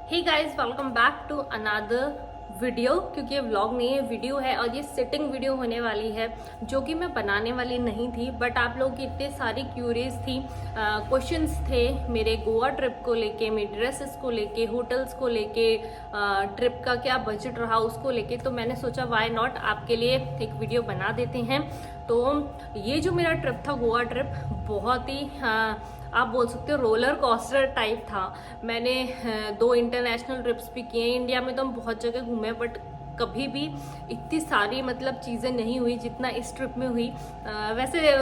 Hey guys, welcome back to another video. क्योंकि ये vlog नहीं है, वीडियो है और ये सिटिंग वीडियो होने वाली है जो कि मैं बनाने वाली नहीं थी। बट आप लोगों की इतने सारी क्यूरीज थी, क्वेश्चंस थे मेरे गोवा ट्रिप को लेके, मेरे ड्रेसेस को लेके, होटल्स को लेके, ट्रिप का क्या बजट रहा उसको लेके। तो मैंने सोचा व्हाई नॉट आपके लिए एक वीडियो बना देते हैं। तो ये जो मेरा ट्रिप था, गोवा ट्रिप, बहुत ही आप बोल सकते हो रोलर कोस्टर टाइप था। मैंने 2 इंटरनेशनल ट्रिप्स भी किए। इंडिया में तो हम बहुत जगह घूमे, बट कभी भी इतनी सारी मतलब चीज़ें नहीं हुई जितना इस ट्रिप में हुई। वैसे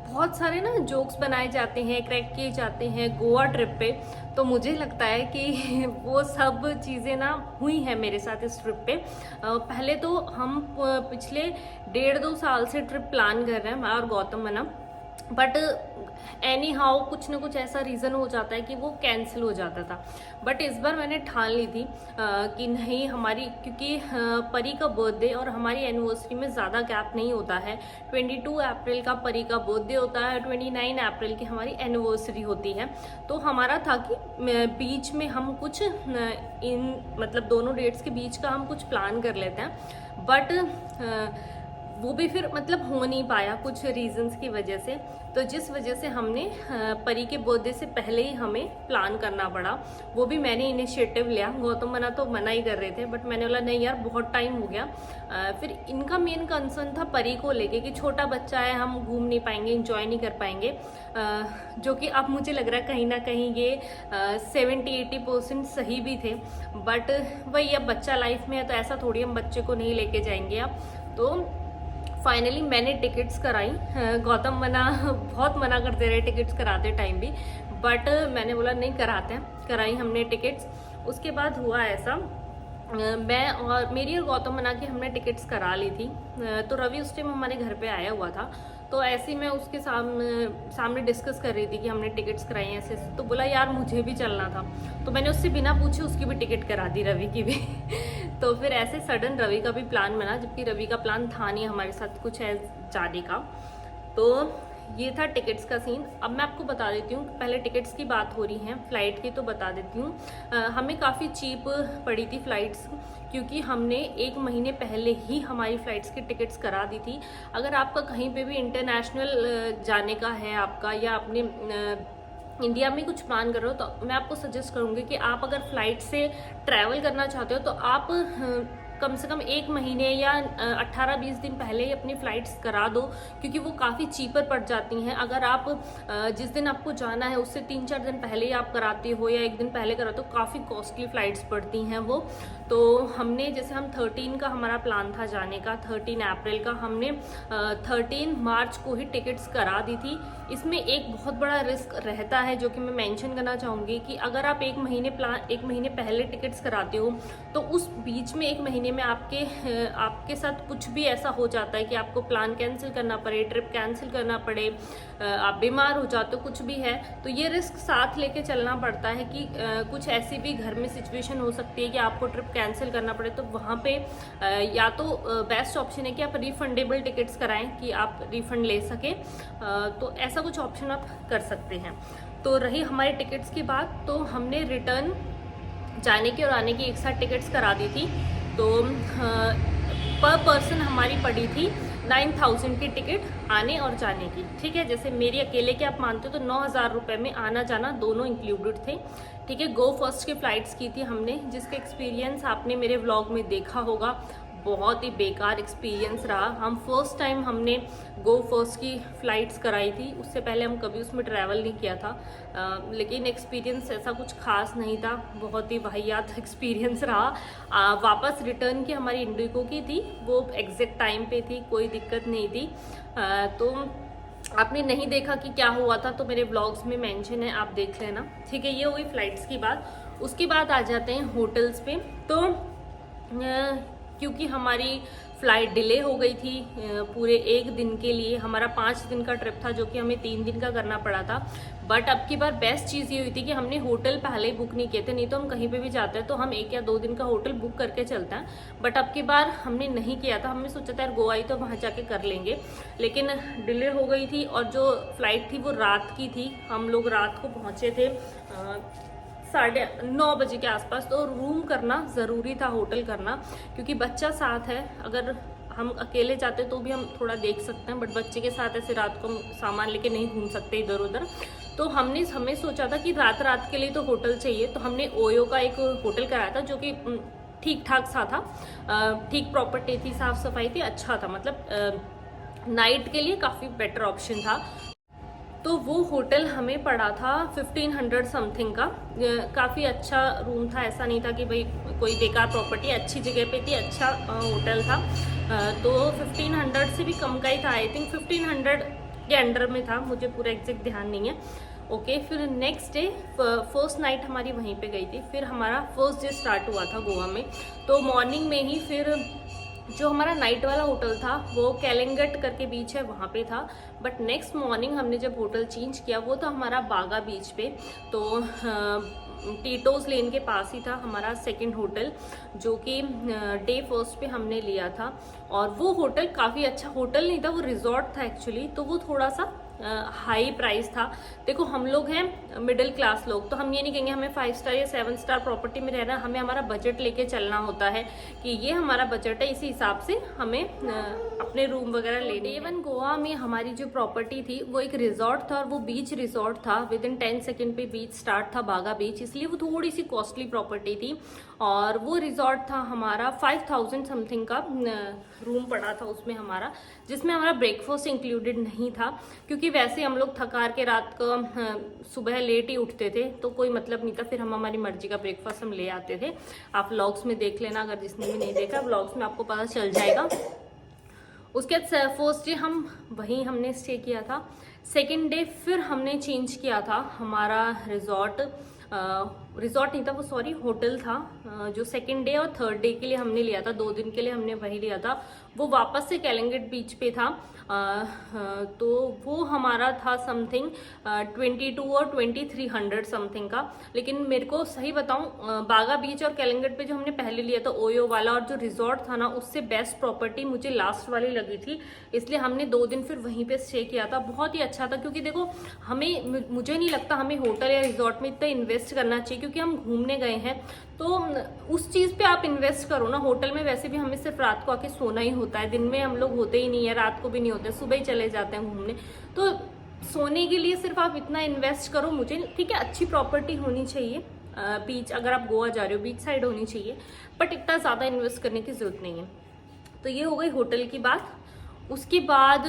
बहुत सारे ना जोक्स बनाए जाते हैं, क्रैक किए जाते हैं गोवा ट्रिप पे। तो मुझे लगता है कि वो सब चीज़ें ना हुई हैं मेरे साथ इस ट्रिप पे। पहले तो हम पिछले 1.5-2 साल से ट्रिप प्लान कर रहे हैं, मैं और गौतम मना। बट एनी हाउ कुछ ना कुछ ऐसा रीज़न हो जाता है कि वो कैंसिल हो जाता था। बट इस बार मैंने ठान ली थी कि नहीं, हमारी क्योंकि परी का बर्थडे और हमारी एनिवर्सरी में ज़्यादा गैप नहीं होता है। 22 अप्रैल का परी का बर्थडे होता है, 29 अप्रैल की हमारी एनिवर्सरी होती है। तो हमारा था कि बीच में हम कुछ इन मतलब दोनों डेट्स के बीच का हम कुछ प्लान कर लेते हैं। बट वो भी फिर मतलब हो नहीं पाया कुछ रीजंस की वजह से। तो जिस वजह से हमने परी के बर्थडे से पहले ही हमें प्लान करना पड़ा। वो भी मैंने इनिशिएटिव लिया, गौतम मना तो मना ही कर रहे थे, बट मैंने बोला नहीं यार बहुत टाइम हो गया। फिर इनका मेन कंसर्न था परी को लेके कि छोटा बच्चा है, हम घूम नहीं पाएंगे, इंजॉय नहीं कर पाएंगे। जो कि अब मुझे लग रहा है कहीं ना कहीं ये 70-80% सही भी थे। बट वही, अब बच्चा लाइफ में है तो ऐसा थोड़ी हम बच्चे को नहीं लेके जाएंगे अब। तो फाइनली मैंने टिकट्स कराई। गौतम मना बहुत मना करते रहे टिकट्स कराते टाइम भी, बट मैंने बोला नहीं, कराते हैं। कराई हमने टिकट्स। उसके बाद हुआ ऐसा, मैं और मेरी और गौतम मना की हमने टिकट्स करा ली थी। तो रवि उस टाइम हमारे घर पे आया हुआ था। तो ऐसे ही मैं उसके सामने डिस्कस कर रही थी कि हमने टिकट्स कराई हैं ऐसे। तो बोला यार मुझे भी चलना था। तो मैंने उससे बिना पूछे उसकी भी टिकट करा दी, रवि की भी। तो फिर ऐसे सडन रवि का भी प्लान बना, जबकि रवि का प्लान था नहीं हमारे साथ कुछ है जाने का। तो ये था टिकट्स का सीन। अब मैं आपको बता देती हूँ, पहले टिकट्स की बात हो रही है, फ़्लाइट की तो बता देती हूँ। हमें काफ़ी चीप पड़ी थी फ़्लाइट्स, क्योंकि हमने 1 महीने पहले ही हमारी फ़्लाइट्स की टिकट्स करा दी थी। अगर आपका कहीं पे भी इंटरनेशनल जाने का है आपका, या अपने इंडिया में कुछ प्लान कर रहे हो, तो मैं आपको सजेस्ट करूँगी कि आप अगर फ़्लाइट से ट्रैवल करना चाहते हो तो आप कम से कम 1 महीने या 18-20 दिन पहले ही अपनी फ़्लाइट्स करा दो, क्योंकि वो काफ़ी चीपर पड़ जाती हैं। अगर आप जिस दिन आपको जाना है उससे 3-4 दिन पहले ही आप कराते हो या 1 दिन पहले कराते हो, काफ़ी कॉस्टली फ़्लाइट्स पड़ती हैं वो। तो हमने जैसे हम 13 का हमारा प्लान था जाने का, 13 अप्रैल का, हमने 13 मार्च को ही टिकट्स करा दी थी। इसमें एक बहुत बड़ा रिस्क रहता है जो कि मैं मेंशन करना चाहूँगी कि अगर आप 1 महीने पहले टिकट्स कराते हो, तो उस बीच में 1 महीने में आपके साथ कुछ भी ऐसा हो जाता है कि आपको प्लान कैंसिल करना पड़े, ट्रिप कैंसिल करना पड़े, आप बीमार हो जाते हो, कुछ भी है, तो ये रिस्क साथ लेके चलना पड़ता है कि कुछ ऐसी भी घर में सिचुएशन हो सकती है कि आपको ट्रिप कैंसिल करना पड़े। तो वहाँ पे या तो बेस्ट ऑप्शन है कि आप रिफंडेबल टिकट्स कराएं कि आप रिफंड ले सके। तो ऐसा कुछ ऑप्शन आप कर सकते हैं। तो रही हमारी टिकट्स की बात, तो हमने रिटर्न जाने की और आने की एक साथ टिकट्स करा दी थी। तो पर पर्सन हमारी पड़ी थी 9,000 की टिकट आने और जाने की। ठीक है, जैसे मेरी अकेले के आप मानते हो तो 9,000 रुपये में आना जाना दोनों इंक्लूडेड थे। ठीक है, गो फर्स्ट की फ़्लाइट्स की थी हमने, जिसका एक्सपीरियंस आपने मेरे व्लॉग में देखा होगा। बहुत ही बेकार एक्सपीरियंस रहा। हम फर्स्ट टाइम हमने गो फर्स्ट की फ़्लाइट्स कराई थी, उससे पहले हम कभी उसमें ट्रैवल नहीं किया था। लेकिन एक्सपीरियंस ऐसा कुछ खास नहीं था, बहुत ही वाहियात एक्सपीरियंस रहा। वापस रिटर्न की हमारी इंडिगो की थी, वो एग्जैक्ट टाइम पे थी, कोई दिक्कत नहीं थी। तो आपने नहीं देखा कि क्या हुआ था तो मेरे ब्लॉग्स में मेंशन है, आप देख लेना। ठीक है, ये हुई फ़्लाइट्स की बात। उसके बाद आ जाते हैं होटल्स पे। तो क्योंकि हमारी फ़्लाइट डिले हो गई थी पूरे 1 दिन के लिए, हमारा 5 दिन का ट्रिप था जो कि हमें 3 दिन का करना पड़ा था। बट अब की बार बेस्ट चीज़ ये हुई थी कि हमने होटल पहले ही बुक नहीं किए थे। नहीं तो हम कहीं पे भी जाते हैं तो हम 1 या 2 दिन का होटल बुक करके चलते हैं, बट अब की बार हमने नहीं किया था। हमने सोचा था यार गोवा ही तो वहाँ जाके कर लेंगे, लेकिन डिले हो गई थी और जो फ़्लाइट थी वो रात की थी। हम लोग रात को पहुँचे थे 8:30 बजे के आसपास। तो रूम करना ज़रूरी था, होटल करना, क्योंकि बच्चा साथ है। अगर हम अकेले जाते तो भी हम थोड़ा देख सकते हैं, बट बच्चे के साथ ऐसे रात को हम सामान लेके नहीं घूम सकते इधर उधर। तो हमें सोचा था कि रात रात के लिए तो होटल चाहिए, तो हमने ओयो का एक होटल कराया था, जो कि ठीक ठाक सा था, ठीक प्रॉपर्टी थी, साफ सफाई थी, अच्छा था, मतलब नाइट के लिए काफ़ी बेटर ऑप्शन था। तो वो होटल हमें पड़ा था 1500 समथिंग का। काफ़ी अच्छा रूम था, ऐसा नहीं था कि भाई कोई बेकार प्रॉपर्टी, अच्छी जगह पे थी, अच्छा होटल था। तो 1500 से भी कम का ही था, आई थिंक 1500 के अंडर में था, मुझे पूरा एग्जैक्ट ध्यान नहीं है। ओके, फिर नेक्स्ट डे फर्स्ट नाइट हमारी वहीं पे गई थी। फिर हमारा फर्स्ट डे स्टार्ट हुआ था गोवा में। तो मॉर्निंग में ही फिर जो हमारा नाइट वाला होटल था वो कैलिंगट करके बीच है, वहाँ पे था। बट नेक्स्ट मॉर्निंग हमने जब होटल चेंज किया, वो था हमारा बागा बीच पे। तो टीटोज लेन के पास ही था हमारा सेकंड होटल, जो कि डे फर्स्ट पे हमने लिया था। और वो होटल काफ़ी अच्छा होटल नहीं था, वो रिजॉर्ट था एक्चुअली। तो वो थोड़ा सा हाई प्राइस था। देखो, हम लोग हैं मिडिल क्लास लोग, तो हम ये नहीं कहेंगे हमें 5 स्टार या 7 स्टार प्रॉपर्टी में रहना। हमें हमारा बजट लेके चलना होता है कि ये हमारा बजट है, इसी हिसाब से हमें अपने रूम वगैरह लेने। इवन गोवा में हमारी जो प्रॉपर्टी थी वो एक रिजॉर्ट था, और वो बीच रिजॉर्ट था। विद इन 10 सेकेंड पे बीच स्टार्ट था, बागा बीच, इसलिए वो थोड़ी सी कॉस्टली प्रॉपर्टी थी। और वो रिजॉर्ट था हमारा 5000 समथिंग का रूम पड़ा था उसमें हमारा, जिसमें हमारा ब्रेकफास्ट इंक्लूडेड नहीं था, क्योंकि वैसे हम लोग थकार के रात को सुबह लेट ही उठते थे, तो कोई मतलब नहीं था। फिर हम हमारी मर्जी का ब्रेकफास्ट हम ले आते थे। आप व्लॉग्स में देख लेना, अगर जिसने भी नहीं देखा व्लॉग्स में आपको पता चल जाएगा। उसके बाद फर्स्ट डे हम वहीं हमने स्टे किया था। सेकेंड डे फिर हमने चेंज किया था हमारा रिजॉर्ट नहीं था वो, सॉरी, होटल था। जो सेकेंड डे और थर्ड डे के लिए हमने लिया था, 2 दिन के लिए हमने वही लिया था। वो वापस से कैलिंगट बीच पे था। तो वो हमारा था समथिंग 22 और 2300 समथिंग का। लेकिन मेरे को सही बताऊं, बागा बीच और कैलिंगट पे जो हमने पहले लिया था ओयो वाला, और जो रिजॉर्ट था ना, उससे बेस्ट प्रॉपर्टी मुझे लास्ट वाली लगी थी। इसलिए हमने 2 दिन फिर वहीं पे स्टे किया था। बहुत ही अच्छा था, क्योंकि देखो, मुझे नहीं लगता हमें होटल या रिजॉर्ट में इतना इन्वेस्ट करना चाहिए, क्योंकि हम घूमने गए हैं। तो उस चीज़ पे आप इन्वेस्ट करो ना। होटल में वैसे भी हमें सिर्फ रात को आके सोना ही होता है, दिन में हम लोग होते ही नहीं है, रात को भी नहीं होते, सुबह ही चले जाते हैं घूमने। तो सोने के लिए सिर्फ आप इतना इन्वेस्ट करो। मुझे ठीक है, अच्छी प्रॉपर्टी होनी चाहिए, बीच, अगर आप गोवा जा रहे हो बीच साइड होनी चाहिए, बट इतना ज़्यादा इन्वेस्ट करने की जरूरत नहीं है। तो ये हो गई होटल की बात। उसके बाद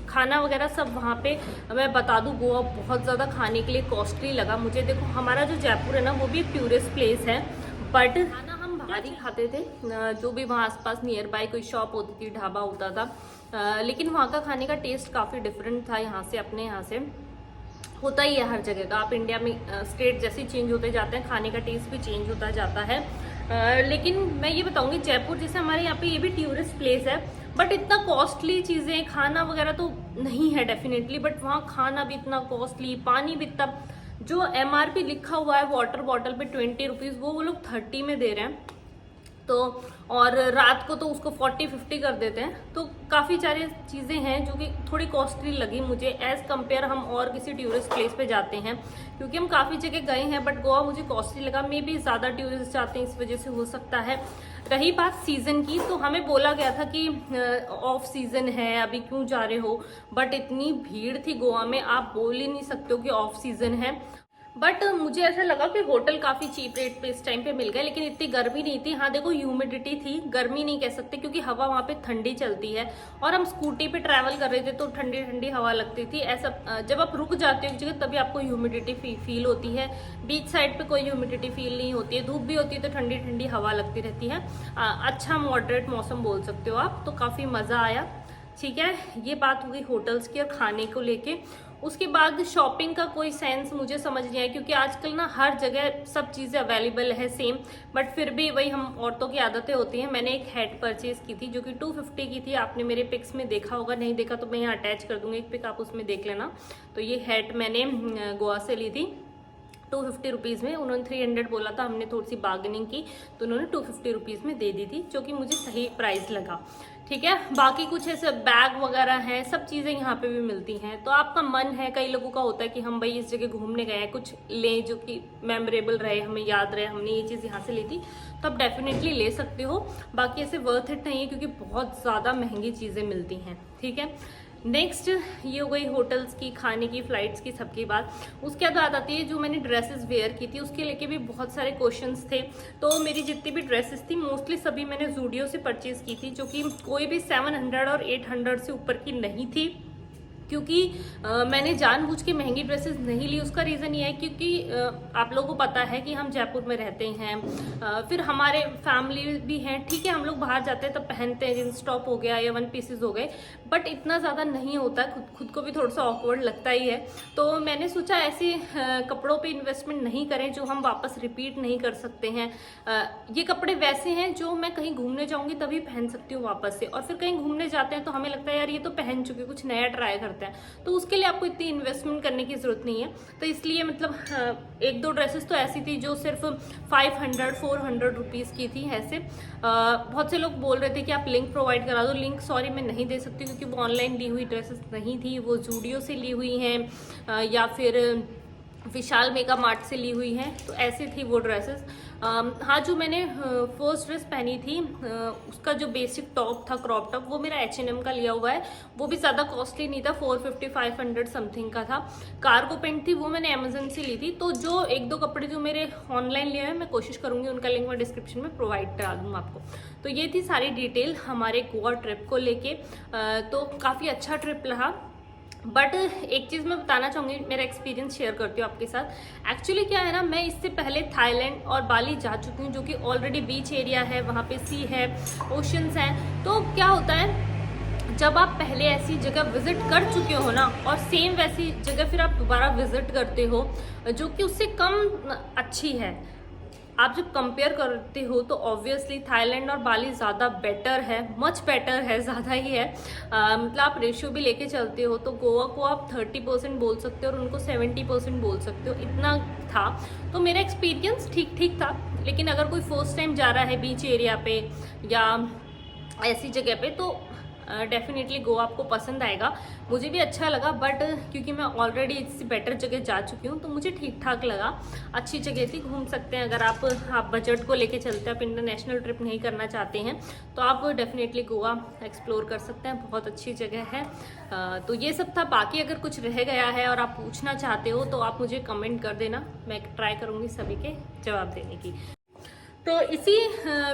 खाना वगैरह सब वहाँ पे, मैं बता दूँ, गोवा बहुत ज़्यादा खाने के लिए कॉस्टली लगा मुझे। देखो, हमारा जो जयपुर है ना, वो भी एक टूरिस्ट प्लेस है, बट खाना हम बाहर ही खाते थे। जो भी वहाँ आसपास नियर बाय कोई शॉप होती थी, ढाबा होता था, लेकिन वहाँ का खाने का टेस्ट काफ़ी डिफरेंट था यहाँ से, अपने यहाँ से। होता ही है हर जगह का, आप इंडिया में स्टेट जैसे चेंज होते जाते हैं, खाने का टेस्ट भी चेंज होता जाता है। लेकिन मैं ये बताऊंगी, जयपुर जैसे हमारे यहाँ पे ये भी टूरिस्ट प्लेस है, बट इतना कॉस्टली चीज़ें, खाना वगैरह तो नहीं है डेफिनेटली, बट वहाँ खाना भी इतना कॉस्टली, पानी भी इतना, जो MRP लिखा हुआ है वाटर बॉटल पे 20 रुपीज़, वो लोग 30 में दे रहे हैं। तो और रात को तो उसको 40-50 कर देते हैं। तो काफ़ी सारी चीज़ें हैं जो कि थोड़ी कॉस्टली लगी मुझे एज़ कम्पेयर हम और किसी टूरिस्ट प्लेस पे जाते हैं, क्योंकि हम काफ़ी जगह गए हैं, बट गोवा मुझे कॉस्टली लगा। मे बी ज़्यादा टूरिस्ट जाते हैं, इस वजह से हो सकता है। रही बात सीज़न की, तो हमें बोला गया था कि ऑफ सीज़न है, अभी क्यों जा रहे हो, बट इतनी भीड़ थी गोवा में, आप बोल ही नहीं सकते हो कि ऑफ सीज़न है। बट मुझे ऐसा लगा कि होटल काफ़ी चीप रेट पे इस टाइम पे मिल गए, लेकिन इतनी गर्मी नहीं थी। हाँ देखो, ह्यूमिडिटी थी, गर्मी नहीं कह सकते, क्योंकि हवा वहाँ पे ठंडी चलती है, और हम स्कूटी पे ट्रैवल कर रहे थे तो ठंडी ठंडी हवा लगती थी। ऐसा जब आप रुक जाते हो एक जगह, तभी आपको ह्यूमिडिटी फील होती है। बीच साइड पे कोई ह्यूमिडिटी फील नहीं होती है, धूप भी होती है तो ठंडी ठंडी हवा लगती रहती है। अच्छा मॉडरेट मौसम बोल सकते हो आप। तो काफ़ी मज़ा आया। ठीक है, ये बात हो गई होटल्स की और खाने को लेके। उसके बाद शॉपिंग का कोई सेंस मुझे समझ नहीं आया, क्योंकि आजकल ना हर जगह सब चीज़ें अवेलेबल है सेम, बट फिर भी वही हम औरतों की आदतें होती हैं। मैंने एक हैट परचेज की थी जो कि 250 की थी। आपने मेरे पिक्स में देखा होगा, नहीं देखा तो मैं यहाँ अटैच कर दूंगी एक पिक, आप उसमें देख लेना। तो ये हैट मैंने गोवा से ली थी। 250 रुपीज़ में। उन्होंने 300 बोला था, हमने थोड़ी सी बार्गेनिंग की तो उन्होंने 250 रुपीज़ में दे दी थी, जो कि मुझे सही प्राइस लगा। ठीक है, बाकी कुछ ऐसे बैग वगैरह हैं, सब चीज़ें यहाँ पे भी मिलती हैं। तो आपका मन है, कई लोगों का होता है कि हम भाई इस जगह घूमने गए हैं, कुछ लें जो कि मेमोरेबल रहे, हमें याद रहे हमने ये चीज़ यहाँ से ली थी, तो आप डेफिनेटली ले सकते हो। बाकी ऐसे वर्थ इट नहीं है क्योंकि बहुत ज़्यादा महंगी चीज़ें मिलती हैं। ठीक है, नेक्स्ट ये हो गई होटल्स की, खाने की, फ्लाइट्स की, सबकी बात। उसके बाद आती है जो मैंने ड्रेसेस वेयर की थी, उसके लेके भी बहुत सारे क्वेश्चंस थे। तो मेरी जितनी भी ड्रेसेस थी मोस्टली सभी मैंने जूडियो से परचेज की थी, जो कि कोई भी 700 और 800 से ऊपर की नहीं थी। क्योंकि मैंने जानबूझ के महंगी ड्रेसेस नहीं ली। उसका रीज़न ये है क्योंकि आप लोगों को पता है कि हम जयपुर में रहते हैं, फिर हमारे फैमिली भी हैं। ठीक है, हम लोग बाहर जाते हैं तब पहनते हैं, जींस टॉप हो गया या 1 पीसेस हो गए, बट इतना ज़्यादा नहीं होता, खुद को भी थोड़ा सा ऑकवर्ड लगता ही है। तो मैंने सोचा ऐसे कपड़ों पे इन्वेस्टमेंट नहीं करें जो हम वापस रिपीट नहीं कर सकते हैं। ये कपड़े वैसे हैं जो मैं कहीं घूमने जाऊँगी तभी पहन सकती हूँ वापस से, और फिर कहीं घूमने जाते हैं तो हमें लगता है यार ये तो पहन चुके, कुछ नया ट्राई करते हैं, तो उसके लिए आपको इतनी इन्वेस्टमेंट करने की जरूरत नहीं है। तो इसलिए मतलब 1-2 ड्रेसेस तो ऐसी थी जो सिर्फ 500-400 रुपीज़ की थी। ऐसे बहुत से लोग बोल रहे थे कि आप लिंक प्रोवाइड करा दो। लिंक सॉरी मैं नहीं दे सकती क्योंकि वो ऑनलाइन ली हुई ड्रेसेस नहीं थी, वो जूडियो से ली हुई हैं या फिर विशाल मेगा मार्ट से ली हुई हैं। तो ऐसे थी वो ड्रेसेस। हाँ, जो मैंने फर्स्ट ड्रेस पहनी थी उसका जो बेसिक टॉप था, क्रॉप टॉप, वो मेरा H&M का लिया हुआ है। वो भी ज़्यादा कॉस्टली नहीं था, 450-500 समथिंग का था। कार्गो पेंट थी, वो मैंने अमेजन से ली थी। तो जो 1-2 कपड़े जो मेरे ऑनलाइन लिए हैं, मैं कोशिश करूँगी उनका लिंक मैं डिस्क्रिप्शन में प्रोवाइड करा दूँ आपको। तो ये थी सारी डिटेल हमारे गोवा ट्रिप को लेके। तो काफ़ी अच्छा ट्रिप रहा। बट एक चीज़ मैं बताना चाहूँगी, मेरा एक्सपीरियंस शेयर करती हूँ आपके साथ। एक्चुअली क्या है ना, मैं इससे पहले थाईलैंड और बाली जा चुकी हूँ, जो कि ऑलरेडी बीच एरिया है, वहाँ पे सी है, ओशंस हैं। तो क्या होता है, जब आप पहले ऐसी जगह विजिट कर चुके हो ना, और सेम वैसी जगह फिर आप दोबारा विजिट करते हो जो कि उससे कम अच्छी है, आप जब कंपेयर करते हो तो ऑब्वियसली थाईलैंड और बाली ज़्यादा बेटर है, मच बेटर है, ज़्यादा ही है। मतलब आप रेशियो भी लेके चलते हो तो गोवा को आप 30% बोल सकते हो और उनको 70% बोल सकते हो, इतना था। तो मेरा एक्सपीरियंस ठीक ठीक था। लेकिन अगर कोई फर्स्ट टाइम जा रहा है बीच एरिया पे या ऐसी जगह पे तो डेफिनेटली गोवा आपको पसंद आएगा। मुझे भी अच्छा लगा, बट क्योंकि मैं ऑलरेडी इससे बेटर जगह जा चुकी हूँ तो मुझे ठीक ठाक लगा, अच्छी जगह थी, घूम सकते हैं। अगर आप बजट को लेके चलते हैं, आप इंटरनेशनल ट्रिप नहीं करना चाहते हैं तो आप डेफिनेटली गोवा एक्सप्लोर कर सकते हैं, बहुत अच्छी जगह है। तो ये सब था। बाकी अगर कुछ रह गया है और आप पूछना चाहते हो तो आप मुझे कमेंट कर देना, मैं ट्राई करूँगी सभी के जवाब देने की। तो इसी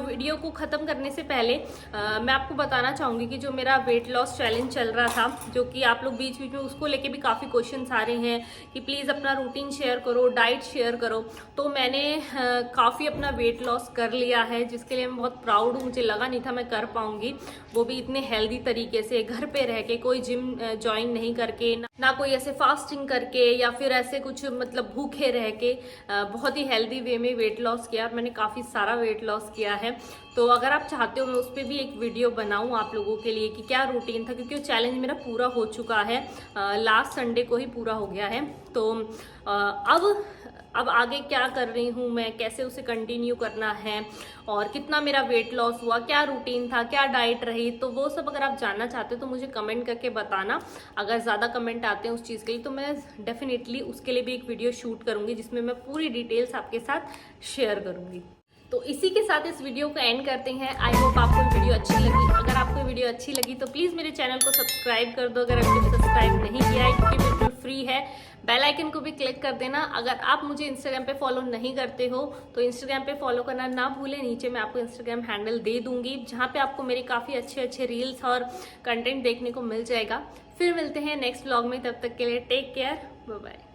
वीडियो को ख़त्म करने से पहले मैं आपको बताना चाहूँगी कि जो मेरा वेट लॉस चैलेंज चल रहा था, जो कि आप लोग बीच बीच में उसको लेके भी काफ़ी क्वेश्चंस आ रहे हैं कि प्लीज़ अपना रूटीन शेयर करो, डाइट शेयर करो। तो मैंने काफ़ी अपना वेट लॉस कर लिया है, जिसके लिए मैं बहुत प्राउड हूँ। मुझे लगा नहीं था मैं कर पाऊँगी, वो भी इतने हेल्दी तरीके से, घर पे रह के, कोई जिम ज्वाइन नहीं करके, ना कोई ऐसे फास्टिंग करके या फिर ऐसे कुछ मतलब भूखे रह के, बहुत ही हेल्दी वे में वेट लॉस किया। मैंने काफ़ी सारा वेट लॉस किया है। तो अगर आप चाहते हो मैं उस पर भी एक वीडियो बनाऊं आप लोगों के लिए कि क्या रूटीन था, क्योंकि वो चैलेंज मेरा पूरा हो चुका है, लास्ट संडे को ही पूरा हो गया है। तो अब आगे क्या कर रही हूँ मैं, कैसे उसे कंटिन्यू करना है और कितना मेरा वेट लॉस हुआ, क्या रूटीन था, क्या डाइट रही, तो वो सब अगर आप जानना चाहते हो तो मुझे कमेंट करके बताना। अगर ज़्यादा कमेंट आते हैं उस चीज़ के लिए तो मैं डेफिनेटली उसके लिए भी एक वीडियो शूट करूँगी जिसमें मैं पूरी डिटेल्स आपके साथ शेयर करूँगी। तो इसी के साथ इस वीडियो को एंड करते हैं। आई होप आपको वीडियो अच्छी लगी। अगर आपको वीडियो अच्छी लगी तो प्लीज़ मेरे चैनल को सब्सक्राइब कर दो, अगर अभी सब्सक्राइब नहीं किया है, क्योंकि बिल्कुल फ्री है। बेल आइकन को भी क्लिक कर देना। अगर आप मुझे इंस्टाग्राम पे फॉलो नहीं करते हो तो इंस्टाग्राम पे फॉलो करना ना भूलें। नीचे मैं आपको इंस्टाग्राम हैंडल दे दूंगी जहाँ पे आपको मेरे काफ़ी अच्छे अच्छे रील्स और कंटेंट देखने को मिल जाएगा। फिर मिलते हैं नेक्स्ट व्लॉग में, तब तक के लिए टेक केयर, बाय बाय।